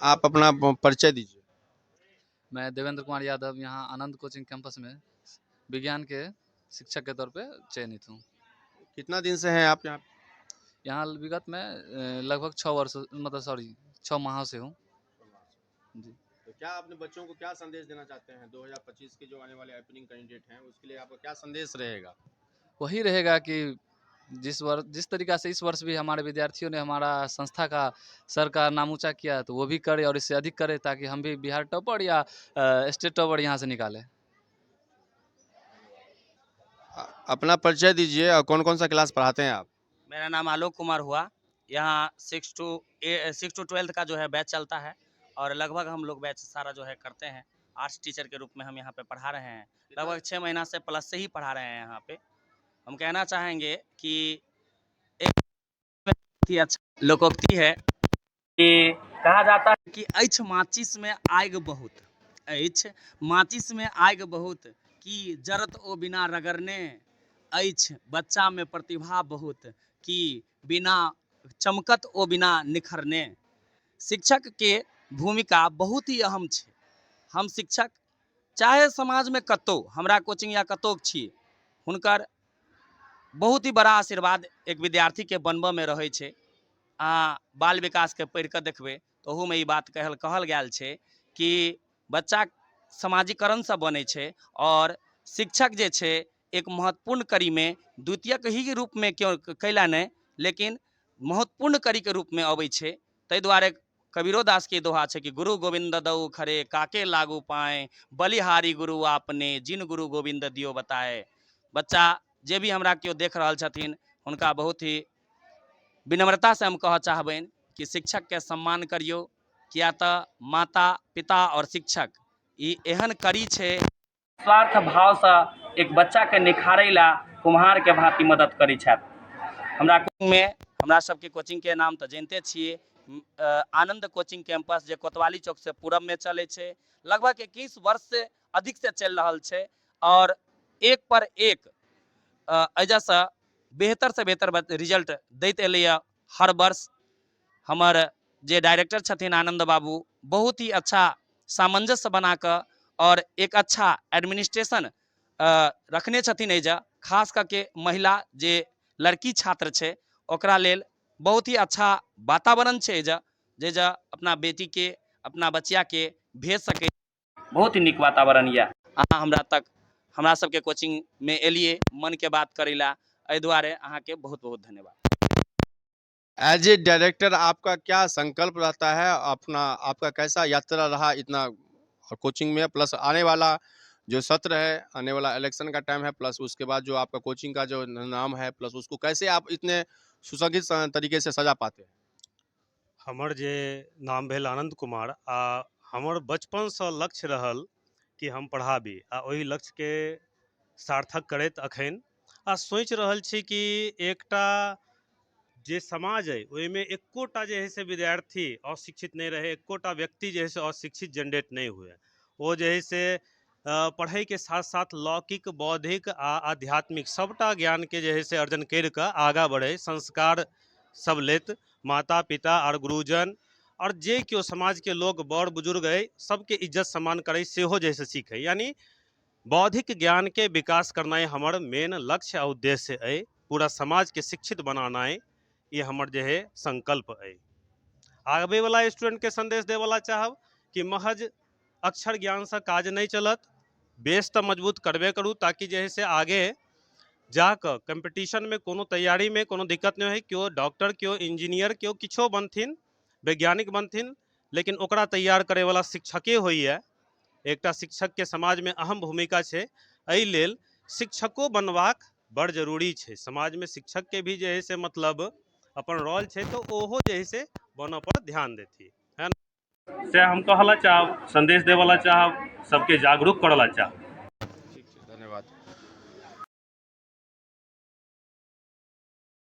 आप अपना परिचय दीजिए। मैं देवेंद्र कुमार यादव यहाँ आनंद कोचिंग कैंपस में विज्ञान के शिक्षक के तौर पे चयनित हूँ। कितना दिन से हैं आप यहाँ? यहाँ विगत में लगभग 6 वर्ष मतलब 6 माह से हूँ जी। तो क्या अपने बच्चों को क्या संदेश देना चाहते हैं 2025 के जो आने वाले ओपनिंग कैंडिडेट हैं उसके लिए आपका क्या संदेश रहेगा? वही रहेगा कि जिस तरीका से इस वर्ष भी हमारे विद्यार्थियों ने हमारा संस्था का सर का नाम ऊंचा किया तो वो भी करे और इससे अधिक करे ताकि हम भी बिहार टॉपर या स्टेट टॉपर यहाँ से निकालें। अपना परिचय दीजिए और कौन कौन सा क्लास पढ़ाते हैं आप? मेरा नाम आलोक कुमार हुआ। यहाँ 6 to 12 का जो है बैच चलता है और लगभग हम लोग बैच सारा जो है करते हैं। आर्ट्स टीचर के रूप में हम यहाँ पे पढ़ा रहे हैं। लगभग 6 महीना से प्लस से ही पढ़ा रहे हैं यहाँ पे। हम कहना चाहेंगे कि एक बहुत ही अच्छा लोकोक्ति है कि कहा जाता है कि ऐछ माचिस में आग बहुत, ऐछ माचिस में आग बहुत कि जरत ओ बिना रगड़ने, ऐछ बच्चा में प्रतिभा बहुत कि बिना चमकत ओ बिना निखरने। शिक्षक के भूमिका बहुत ही अहम छै। हम शिक्षक चाहे समाज में कतौ हमरा कोचिंग या कतौ छी, हुनकर बहुत ही बड़ा आशीर्वाद एक विद्यार्थी के बनबऽ में रहै छै। बाल विकास के पढ़ि कऽ देखबै तऽ ओहूमे ई बात कहल गेल छै कि बच्चा समाजीकरण से बनै छै और शिक्षक जे छै एक महत्वपूर्ण कड़ी में द्वितीयक ही रूप में क्यों कैला नहीं लेकिन महत्वपूर्ण कड़ी के रूप में अबै छै। ताहि दुआरे कबीरो दास के दोहा छै कि गुरु गोविंद दऊ खरे काके लागू पाए, बलिहारी गुरु आपने जिन गुरु गोविंद दियो बताए। बच्चा जे भी हमरा केओ देख रहल छथिन हुनका बहुत ही विनम्रता से हम कह चाहबनि कि शिक्षक के सम्मान करियो, किया तो माता पिता और शिक्षक ई एहन कड़ी छै स्वार्थ भाव से एक बच्चा के निखारै ला कुम्हार के भांति मदद करै छथि। हमरा कोचिंग में हमरा सबके कोचिंग के नाम तो जानते छिए, आनंद कोचिंग कैंपस जे कोतवाली चौक से पूरब में चले छै। लगभग 21 वर्ष से अधिक से चल रहा छै और एक पर एक एजा से बेहतर से बेहतर रिजल्ट दैत एलैया हर वर्ष। हमर जे डायरेक्टर छथिन आनंद बाबू बहुत ही अच्छा सामंजस्य बना कर और एक अच्छा एडमिनिस्ट्रेशन रखने छथिन एजा, खास करके महिला जे लड़की छात्र छै ओकरा लेल बहुत ही अच्छा वातावरण छै एजा, जेजा अपना बेटी के अपना बच्चा के भेज सके। बहुत ही नीक वातावरण यऽ। अहाँ हमरा सबके कोचिंग में एलिए मन के बात करै ला, एहि दुआरे अहाँ के बहुत बहुत धन्यवाद। एज ए डायरेक्टर आपका क्या संकल्प रहता है? अपना आपका कैसा यात्रा रहा इतना कोचिंग में, प्लस आने वाला जो सत्र है, आने वाला इलेक्शन का टाइम है, प्लस उसके बाद जो आपका कोचिंग का जो नाम है, प्लस उसको कैसे आप इतने सुसंगठित तरीके से सजा पाते हैं? हमर जे नाम भेल आनंद कुमार आ हमर बचपन से लक्ष्य रहल कि हम पढ़ाबी आ ओहि लक्ष्य के सार्थक करैत अखन आ सोचि रहल छी कि एकटा जे समाज है ओहिमे एकोटा जे है से विद्यार्थी अशिक्षित नहीं रहे, एकोटा व्यक्ति जे है से अशिक्षित जनरेट नहीं हुए। वो जे है से पढ़ाई के साथ साथ लौकिक बौद्धिक आ आध्यात्मिक सबटा ज्ञान के जे है से अर्जन कर आगा बढ़े, संस्कार सब लेत माता पिता और गुरुजन और जे क्यों समाज के लोग बड़ बुजुर्ग है सबके इज्जत सम्मान करे सेहो जैसे सीखे। यानी बौद्धिक ज्ञान के विकास करना हमार मेन लक्ष्य और उद्देश्य है। पूरा समाज के शिक्षित बनाना ये हमर जे है संकल्प है। आगे वाला स्टूडेंट के संदेश दे वाला चाहब कि महज अक्षर ज्ञान से काज नहीं चलत, बेस तो मजबूत करबे करूँ ताकि जे है से आगे जाकर कंपटीशन में कोनो तैयारी में कोनो दिक्कत नहीं है। क्यों डॉक्टर क्यों इंजीनियर क्यों किछो बनथिन, वैज्ञानिक बनथिन, लेकिन ओकरा तैयार करे वाला शिक्षके होइए। एकटा शिक्षक के समाज में अहम भूमिका है, एहि लेल शिक्षको बनबाक बड़ जरूरी है। समाज में शिक्षक के भी जे है से मतलब अपन रोल है तो ओहो जे है से बन पर ध्यान देती है ना। से हम कहला चाहब, संदेश देवला चाहब, सबके जागरूक करला चाहब।